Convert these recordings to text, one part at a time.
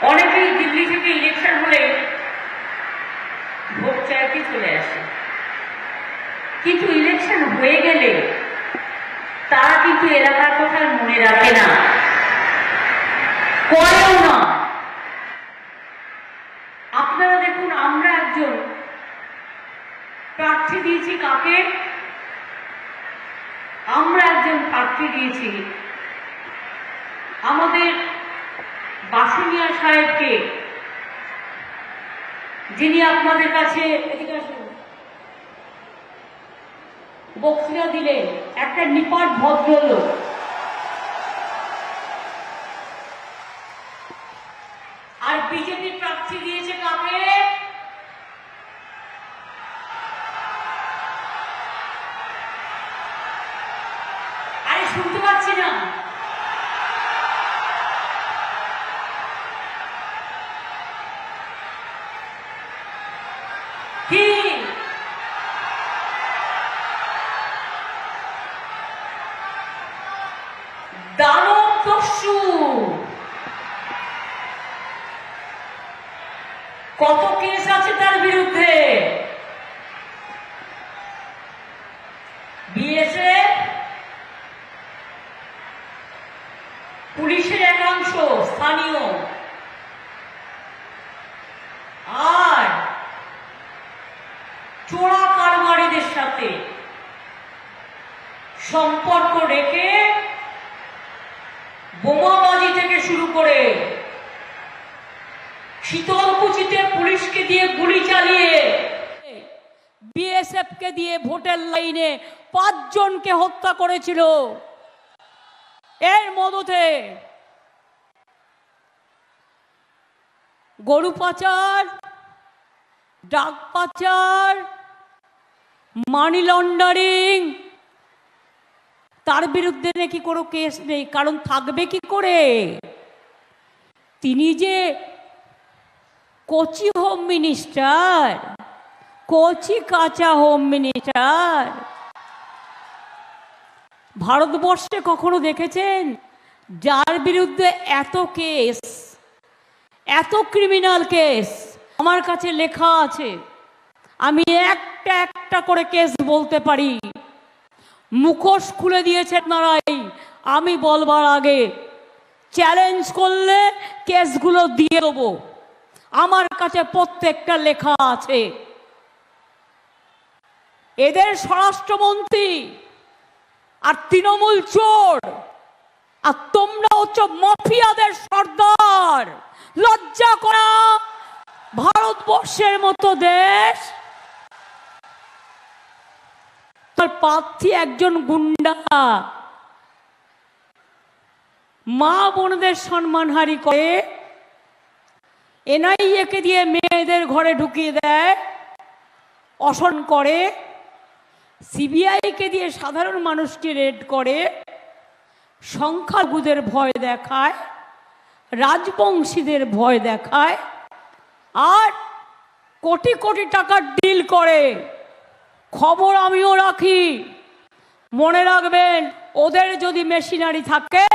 অনেকেই দিল্লি থেকে ইলেকশন হলে ভোট চাইতে চলে আসে, কিন্তু ইলেকশন হয়ে গেলে তারা কিন্তু এলাকার কথা মনে রাখে না, করেও না। আপনারা দেখুন, আমরা একজন প্রার্থী দিয়েছি কাকে? আমরা একজন প্রার্থী দিয়েছি আমাদের বাসুনিয়া সাহেবকে, যিনি আপনাদের কাছে বক্তৃতা দিলেন, একটা নিপাট ভদ্রলোক। আর বিজেপি প্রার্থী দিয়েছে কাকে? আরে শুনতে পাচ্ছি না। কি দানব দস্যু! কত কেস আছে তার বিরুদ্ধে। বিএসএফ, পুলিশের একাংশ স্থানীয়, আর চোরা কারবারিদের সাথে সম্পর্ক রেখে বোমাবাজি থেকে শুরু করে শীতলকুচিতে পুলিশকে দিয়ে গুলি চালিয়ে, বিএসএফ কে দিয়ে ভোটের লাইনে 5 জনকে হত্যা করেছিল। এর মধ্যে গরু পাচার, ড্রাগ পাচার, মানি লন্ডারিং, তার বিরুদ্ধে নাকি কোনো কেস নেই। কারণ থাকবে কি করে? তিনি যে কোচি হোম মিনিস্টার, কোচি কাঁচা হোম মিনিস্টার। ভারতবর্ষে কখনো দেখেছেন যার বিরুদ্ধে এত কেস, এত ক্রিমিনাল কেস? আমার কাছে লেখা আছে, আমি একটা একটা করে কেস বলতে পারি। মুখোশ খুলে দিয়েছেন নারাই, আমি বলবার আগে চ্যালেঞ্জ করলে কেসগুলো দিয়ে দেবো। আমার কাছে প্রত্যেকটা লেখা আছে। এদের স্বরাষ্ট্রমন্ত্রী আর তৃণমূল চোর, আর তোমরা হচ্ছে মাফিয়াদের সর্দার। লজ্জা করা ভারতবর্ষের মতো দেশ, তার প্রার্থী একজন গুন্ডা, মা বোনদের সম্মানহানি করে, এনআইএ কে দিয়ে মেয়েদের ঘরে ঢুকিয়ে দেয়, অসন করে, সিবিআই কে দিয়ে সাধারণ মানুষকে রেড করে, সংখ্যাগুদের ভয় দেখায়, রাজবংশীদের ভয় দেখায়, আর কোটি কোটি টাকার ডিল করে। খবর আমিও রাখি, মনে রাখবেন, ওদের যদি মেশিনারি থাকে,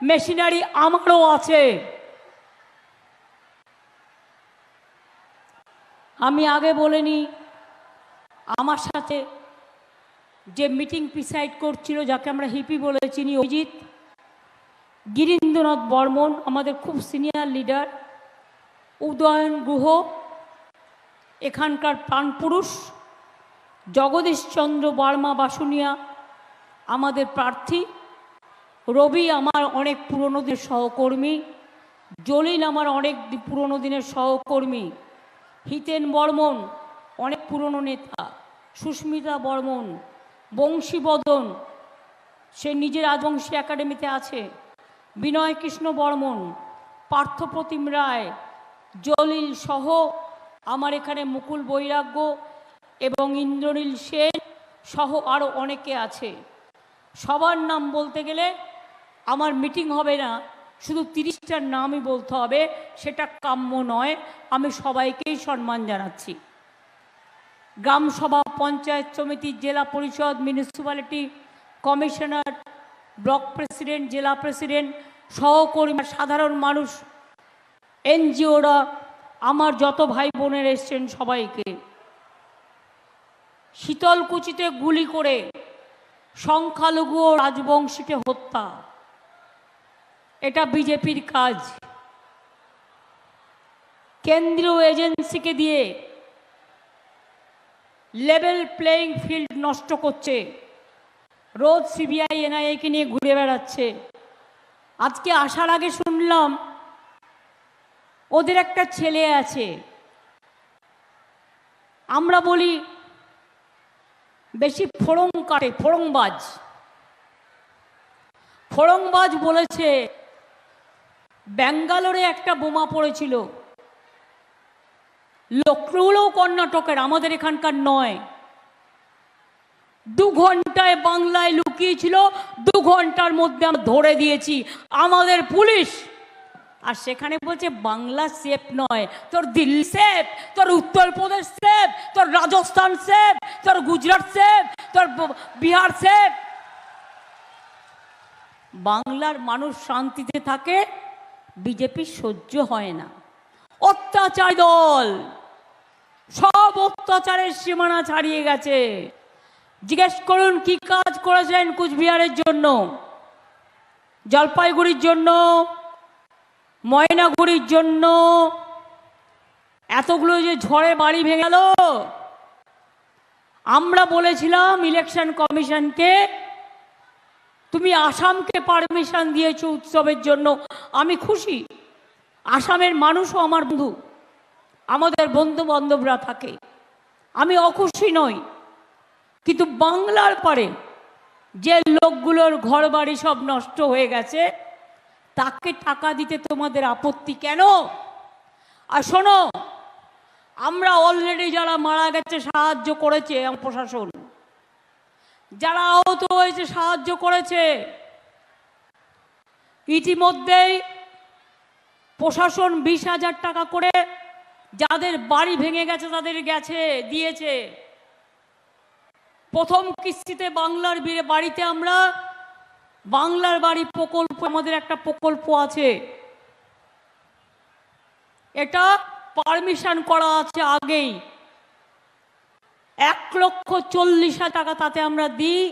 মেশিনারি আমারও আছে। আমি আগে বলিনি, আমার সাথে যে মিটিং প্রিসাইড করছিল, যাকে আমরা হিপি বলে চিনি, অজিত, গিরীন্দ্রনাথ বর্মন আমাদের খুব সিনিয়র লিডার, উদয়ন গুহ এখানকার প্রাণপুরুষ, জগদীশ চন্দ্র বর্মা বাসুনিয়া আমাদের প্রার্থী, রবি আমার অনেক পুরনো দিনের সহকর্মী, জলিল আমার অনেক পুরনো দিনের সহকর্মী, হিতেন বর্মন অনেক পুরনো নেতা, সুস্মিতা বর্মন, বংশীবদন সে নিজের রাজবংশী একাডেমিতে আছে, বিনয় কৃষ্ণ বর্মন, পার্থপ্রতিম রায়, জলিল সহ আমার এখানে মুকুল বৈরাগ্য এবং ইন্দ্রনীল সেন সহ আরও অনেকে আছে। সবার নাম বলতে গেলে আমার মিটিং হবে না, শুধু 30টার নামই বলতে হবে, সেটা কাম্য নয়। আমি সবাইকেই সম্মান জানাচ্ছি। গ্রাম সভা, পঞ্চায়েত সমিতি, জেলা পরিষদ, মিউনিসিপ্যালিটি এনজিওরা, আমার যত ভাই বোনের এসছেন সবাইকে, শীতলকুচিতে গুলি করে সংখ্যালঘু ও রাজবংশীকে হত্যা, এটা বিজেপির কাজ। কেন্দ্রীয় এজেন্সিকে দিয়ে লেভেল প্লেইং ফিল্ড নষ্ট করছে, রোজ সিবিআই এনআইএকে নিয়ে ঘুরে বেড়াচ্ছে। আজকে আসার আগে শুনলাম ওদের একটা ছেলে আছে, আমরা বলি বেশি ফোড়ং কাটে, ফোড়ংবাজ বলেছে ব্যাঙ্গালোরে একটা বোমা পড়েছিল, লক্ষ্ণৌও কর্ণাটকের, আমাদের এখানকার নয়। 2 ঘন্টায় বাংলায় লুকিয়েছিল, 2 ঘন্টার মধ্যে আমরা ধরে দিয়েছি আমাদের পুলিশ। আর সেখানে বলছে বাংলা সেফ নয়, তোর দিল্লি সেফ, তোর উত্তরপ্রদেশ সেফ, তোর রাজস্থান সেফ, তোর গুজরাট সেফ, তোর বিহার সেফ। বাংলার মানুষ শান্তিতে থাকে, বিজেপি সহ্য হয় না। অত্যাচার দল, সব অত্যাচারের সীমানা ছাড়িয়ে গেছে। জিজ্ঞেস করুন কি কাজ করেছেন কুচবিহারের জন্য, জলপাইগুড়ির জন্য, ময়নাগুড়ির জন্য। এতগুলো যে ঝড়ে বাড়ি ভেঙে গেল, আমরা বলেছিলাম ইলেকশন কমিশনকে, তুমি আসামকে পারমিশন দিয়েছো উৎসবের জন্য, আমি খুশি। আসামের মানুষও আমার বন্ধু, আমাদের বন্ধু বান্ধবরা থাকে, আমি অখুশি নই। কিন্তু বাংলার পারে যে লোকগুলোর ঘর বাড়ি সব নষ্ট হয়ে গেছে, তাকে টাকা দিতে তোমাদের আপত্তি কেন? আর শোনো, আমরা অলরেডি যারা মারা গেছে সাহায্য করেছে প্রশাসন, যারা আহত হয়েছে সাহায্য করেছে। ইতিমধ্যেই প্রশাসন 20,000 টাকা করে যাদের বাড়ি ভেঙে গেছে তাদের দিয়েছে। প্রথম কিস্তিতে বাংলার বাড়িতে আমরা বাংলার বাড়ি প্রকল্প, আমাদের একটা প্রকল্প আছে, এটা পারমিশন করা আছে আগেই। 1,40,000 টাকা তাতে আমরা দিই।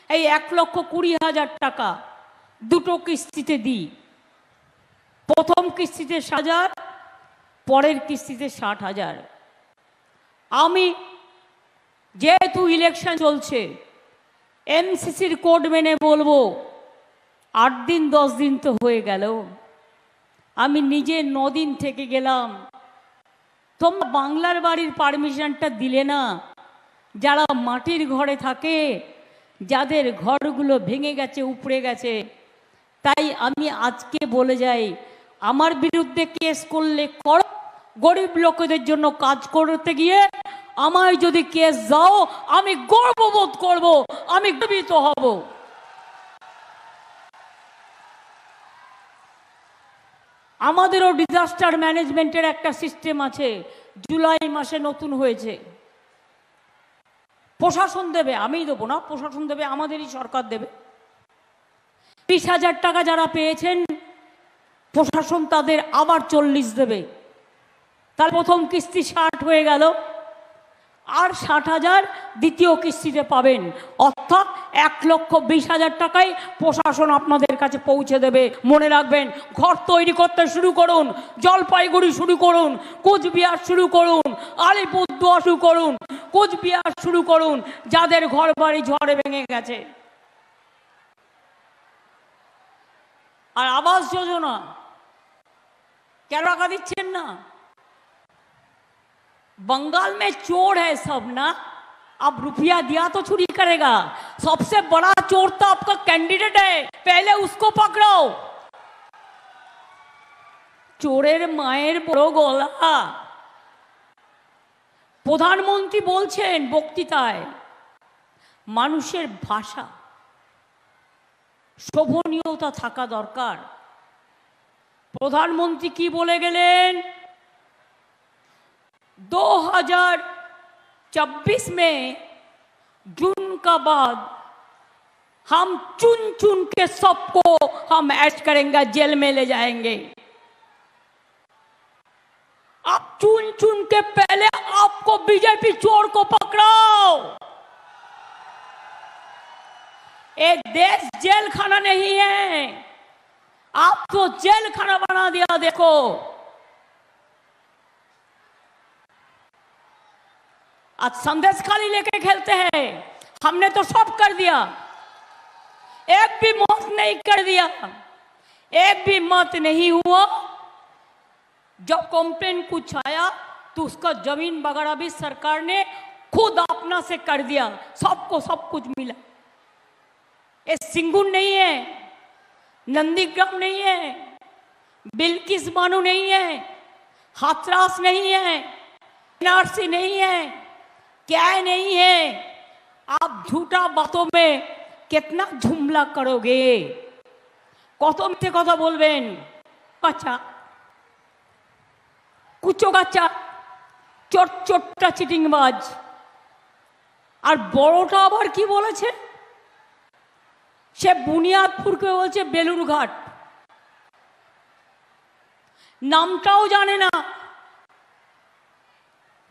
এই 1,20,000 টাকা দুটো কিস্তিতে দিই। প্রথম কিস্তিতে 7,000, পরের কিস্তিতে 60,000। আমি যেহেতু ইলেকশন চলছে, এমসিসির কোড মেনে বলবো 8 দিন 10 দিন তো হয়ে গেল, আমি নিজে 9 দিন থেকে গেলাম। তোমরা বাংলার বাড়ির পারমিশনটা দিলে না। যারা মাটির ঘরে থাকে, যাদের ঘরগুলো ভেঙে গেছে, উপড়ে গেছে, তাই আমি আজকে বলে যাই, আমার বিরুদ্ধে কেস করলে করো, গরিব লোকেদের জন্য কাজ করতে গিয়ে আমায় যদি কেস দাও, আমি গর্ববোধ করব, আমি গর্বিত হব। আমাদেরও ডিজাস্টার ম্যানেজমেন্টের একটা সিস্টেম আছে, জুলাই মাসে নতুন হয়েছে। প্রশাসন দেবে, আমিই দেবো না, প্রশাসন দেবে, আমাদেরই সরকার দেবে। 20,000 টাকা যারা পেয়েছেন, প্রশাসন তাদের আবার 40 দেবে। তার প্রথম কিস্তি 60 হয়ে গেল, আর 60,000 দ্বিতীয় কিস্তিতে পাবেন। অর্থাৎ 1,20,000 টাকায় প্রশাসন আপনাদের কাছে পৌঁছে দেবে। মনে রাখবেন, ঘর তৈরি করতে শুরু করুন, জলপাইগুড়ি শুরু করুন, কোচবিহার শুরু করুন, আলিপুরদুয়ার শুরু করুন, কোচবিহার শুরু করুন, যাদের ঘর বাড়ি ঝড়ে ভেঙে গেছে। আর আবাস যোজনা কেন টাকা দিচ্ছেন না? बंगाल में चोर है सब ना, अब रुपया दिया तो चोरी करेगा। सबसे बड़ा चोर तो आपका कैंडिडेट है, पहले उसको पकड़ो। चोरेर माয়ের বড় গলা। প্রধানমন্ত্রী বলছেন বক্তৃতায়, মানুষের ভাষা শোভনীয়তা থাকা দরকার। প্রধানমন্ত্রী কি বলে গেলেন? 2024 में जून का बाद हम चुन चुन के सबको हम अरेस्ट करेंगे, जेल में ले जाएंगे। चुन चुन के पहले आपको बीजेपी चोर को पकड़ाओ। एक देश जेल खाना नहीं है, आप तो जेल खाना बना दिया। देखो आज संदेश खाली लेके खेलते हैं, हमने तो सब कर दिया, एक भी मत नहीं कर दिया, एक भी मत नहीं हुआ। जब कंप्लेन कुछ आया तो उसका जमीन वगैरह भी सरकार ने खुद अपना से कर दिया, सबको सब कुछ मिला। ये सिंगुर नहीं है, नंदीग्राम नहीं है, बिल्किस बानो नहीं है, हाथरस नहीं है, एनआरसी नहीं है, क्या नहीं है। आप झूठा बातों में कितना झुमला करोगे, कत मिथ्যে কথা বলবেন। আচ্ছা কুচো গাচ্চা চোটটা চিটিংবাজ। আর বড়টা আবার কি বলেছে, সে বুনিয়াদপুরকে বলছে বেলুরঘাট, নামটাও জানে না।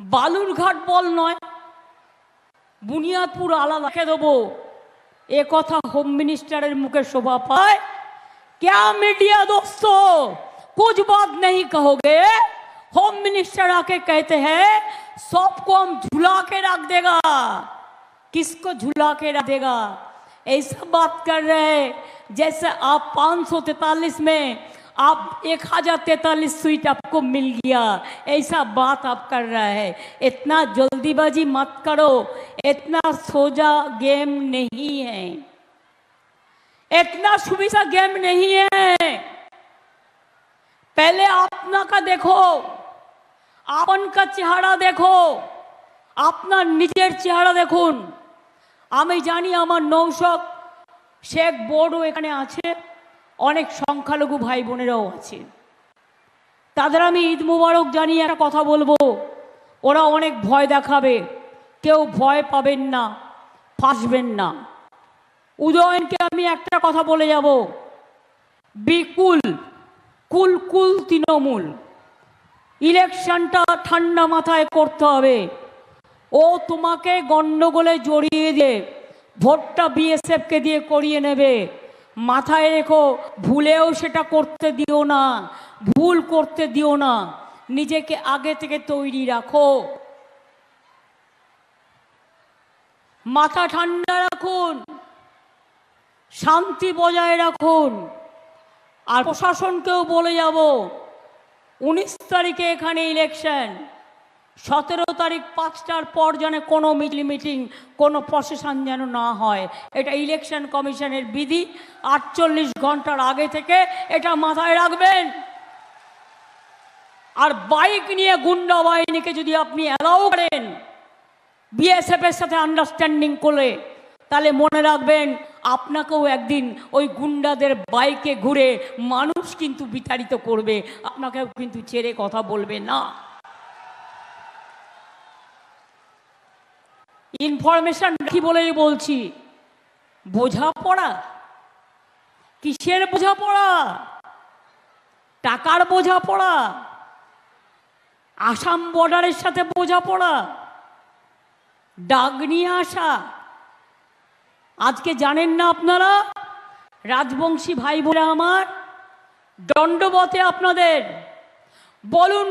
বালুরঘাট বল নয়, বুনিয়াদপুর আলাদা রেখে দেবো, এ কথা হোম মিনিস্টারের মুখে শোভা পায়। क्या मीडिया दोस्तों कुछ बात नहीं कहोगे, होम मिनिस्टर आके कहते हैं सबको हम झुला के रख देगा। किसको झुला के रख देगा? ऐसा बात कर रहे हैं जैसे आप 543 में आप 1043 सीट आपको मिल गया, ऐसा बात आप कर रहा है। इतना जल्दीबाजी मत करो, इतना सोजा गेम नहीं है, इतना सुविधा गेम नहीं है। पहले अपना का देखो, आपन का चेहरा देखो, अपना निजेर चेहरा देखुन। আমি জানি আমার নৌশক শেখ বোর্ডও এখানে আছে, অনেক সংখ্যালঘু ভাই বোনেরাও আছে, তাদের আমি ঈদ মুবারক জানিয়ে একটা কথা বলবো। ওরা অনেক ভয় দেখাবে, কেউ ভয় পাবেন না, ফাঁসবেন না। উদয়নকে আমি একটা কথা বলে যাব, বিকুল কুল কুল তৃণমূল, ইলেকশনটা ঠান্ডা মাথায় করতে হবে। ও তোমাকে গন্ডগোলে জড়িয়ে দিয়ে ভোটটা বিএসএফকে দিয়ে করিয়ে নেবে, মাথায় রেখো। ভুলেও সেটা করতে দিও না, ভুল করতে দিও না, নিজেকে আগে থেকে তৈরি রাখো, মাথা ঠান্ডা রাখুন, শান্তি বজায় রাখুন। আর প্রশাসনকেও বলে যাব 19 তারিখে এখানে ইলেকশন, 17 তারিখ 5টার পর যেন কোনো মিটিং কোনো প্রশাসন যেন না হয়, এটা ইলেকশন কমিশনের বিধি। 48 ঘন্টার আগে থেকে এটা মাথায় রাখবেন। আর বাইক নিয়ে গুন্ডা বাহিনীকে যদি আপনি অ্যালাউ করেন বিএসএফ এর সাথে আন্ডারস্ট্যান্ডিং করে, তাহলে মনে রাখবেন আপনাকেও একদিন ওই গুন্ডাদের বাইকে ঘুরে মানুষ কিন্তু বিতাড়িত করবে, আপনাকেও কিন্তু ছেড়ে কথা বলবে না। ইনফরমেশন কি বলেই বলছি, বোঝাপড়া কিসের বোঝাপড়া? টাকার বোঝাপড়া, আসাম বর্ডারের সাথে বোঝাপড়া, ডাক নিয়ে আসা। আজকে জানেন না আপনারা, রাজবংশী ভাই বোনেরা আমার, দণ্ডবতে আপনাদের বলুন,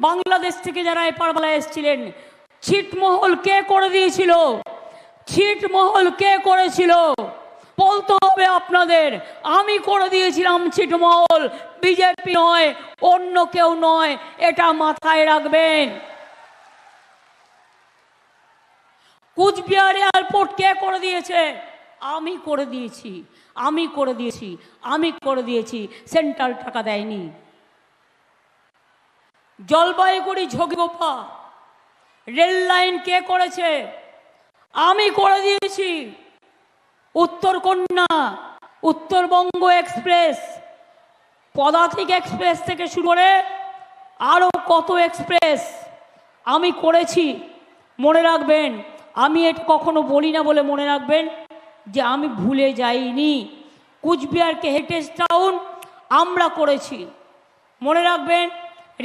বাংলাদেশ থেকে যারা এপারবেলায় এসেছিলেন, ছিটমহল কে করে দিয়েছিল? ছিটমহল কে করেছিল? বলতে হবে আপনাদের, আমি করে দিয়েছিলাম ছিটমহল, বিজেপি নয়, অন্য কেউ নয়, এটা মাথায় রাখবেন। কুচবিহার এয়ারপোর্ট কে করে দিয়েছে? আমি করে দিয়েছি, আমি করে দিয়েছি, আমি করে দিয়েছি, সেন্ট্রাল টাকা দেয়নি। জলপাইগুড়ি ঝোগিগোপা রেল লাইন কে করেছে? আমি করে দিয়েছি। উত্তরকন্যা, উত্তরবঙ্গ এক্সপ্রেস, পদাতিক এক্সপ্রেস থেকে শুরু করে আরও কত এক্সপ্রেস আমি করেছি। মনে রাখবেন, আমি এটা কখনো বলি না বলে মনে রাখবেন যে আমি ভুলে যাইনি। কুচবিহারকে হেরিটেজ টাউন আমরা করেছি, মনে রাখবেন।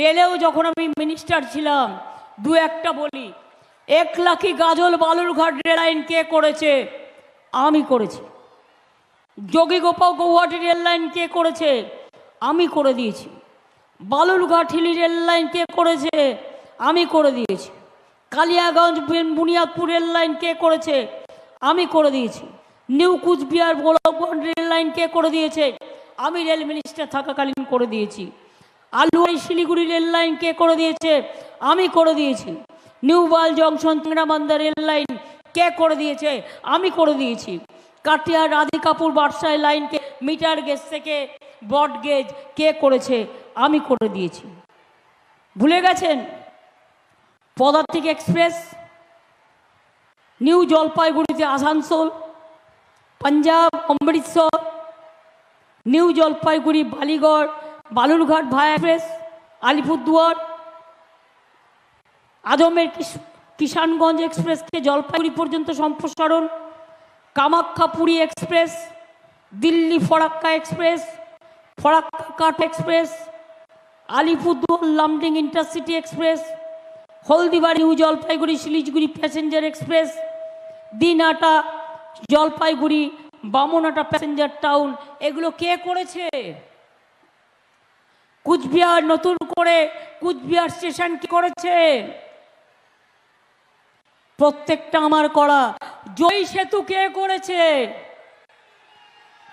রেলেও যখন আমি মিনিস্টার ছিলাম, দু একটা বলি, 1 লাখি গাজল বালুরঘাট রেল লাইন কে করেছে? আমি করেছি। যোগীগোপাল গৌহাটি রেল লাইন কে করেছে? আমি করে দিয়েছি। বালুরঘাট হিলি রেল লাইন কে করেছে? আমি করে দিয়েছি। কালিয়াগঞ্জ বুনিয়াদপুর রেল লাইন কে করেছে? আমি করে দিয়েছি। New Coochbehar Golakganj rail line কে করে দিয়েছে? আমি রেল মিনিস্টার থাকাকালীন করে দিয়েছি। আলুয়াই শিলিগুড়ি রেল লাইন কে করে দিয়েছে? আমি করে দিয়েছি। New Mal junction Changrabandha rail line কে করে দিয়েছে? আমি করে দিয়েছি। কাটিয়ার রাধিকাপুর বাদশাহ লাইনকে মিটার গেজ থেকে ব্রড গেজ কে করেছে? আমি করে দিয়েছি। ভুলে গেছেন? পদাতিক এক্সপ্রেস নিউ জলপাইগুড়িতে আসানসোল, পাঞ্জাব অমৃতসর, নিউ জলপাইগুড়ি বালিগড় বালুরঘাট ভায়া এক্সপ্রেস, আলিপুরদুয়ার, আজমের কিষানগঞ্জ এক্সপ্রেসকে জলপাইগুড়ি পর্যন্ত সম্প্রসারণ, কামাখ্যা পুরী এক্সপ্রেস, দিল্লি ফরাক্কা এক্সপ্রেস, ফরাক্কা কাঠ express, Alipurduar Lumding intercity express, Haldibari new Jalpaiguri Siliguri passenger express, Dinhata Jalpaiguri Bamanhat passenger town, এগুলো কে করেছে? কুচবিহার নতুন করে কুচবিহার স্টেশন কি করেছে? প্রত্যেকটা আমার করা। জয় সেতু কে করেছে?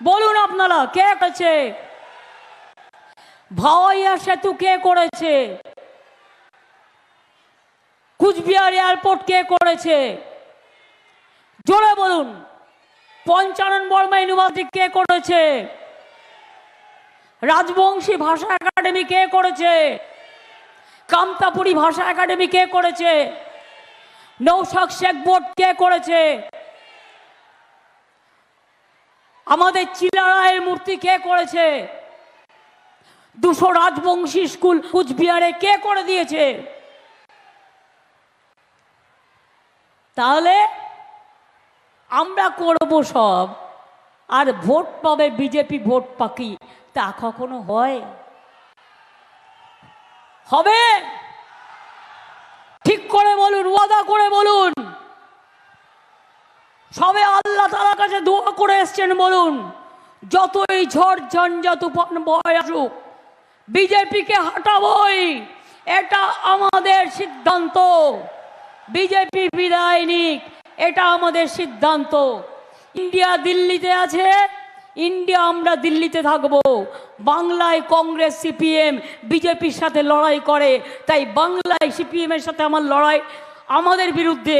বলুন আপনারা, কে করেছে? ভাওয়াইয়া সেতু কে করেছে? কুচবিহার এয়ারপোর্ট কে করেছে? জোরে বলুন। পঞ্চানন বর্মা ইউনিভার্সিটি কে করেছে? রাজবংশী ভাষা একাডেমি কে করেছে? কামতাপুরী ভাষা একাডেমি কে করেছে? নৌশাদ শেখ বোর্ড কে করেছে? আমাদের চিলারায়ের মূর্তি কে করেছে? 200 রাজবংশী স্কুল কুচবিহারে কে করে দিয়েছে? তাহলে আমরা করব সব, আর ভোট পাবে বিজেপি, ভোট পাকি, তা কখনো হয়? হবে? ঠিক করে বলুন, ওয়াদা করে বলুন। সবে আল্লাহ তাআলার কাছে দোয়া করে এসছেন, বলুন যতই ঝড় ঝঞ্ঝা তুফান বয়ে আসুক বিজেপিকে হাঁটাবই, এটা আমাদের সিদ্ধান্ত। বিজেপি বিদায় নিক, এটা আমাদের সিদ্ধান্ত। ইন্ডিয়া দিল্লিতে আছে, ইন্ডিয়া আমরা দিল্লিতে থাকবো। বাংলায় কংগ্রেস সিপিএম বিজেপির সাথে লড়াই করে, তাই বাংলায় সিপিএম এর সাথে আমার লড়াই, আমাদের বিরুদ্ধে।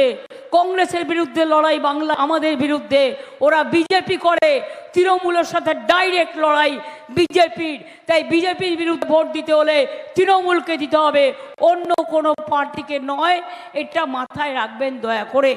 কংগ্রেসের বিরুদ্ধে লড়াই বাংলা আমাদের বিরুদ্ধে। ওরা বিজেপি করে, তৃণমূলের সাথে ডাইরেক্ট লড়াই বিজেপির। তাই বিজেপির বিরুদ্ধে ভোট দিতে হলে তৃণমূলকে দিতে হবে, অন্য কোনো পার্টিকে নয়। এটা মাথায় রাখবেন দয়া করে।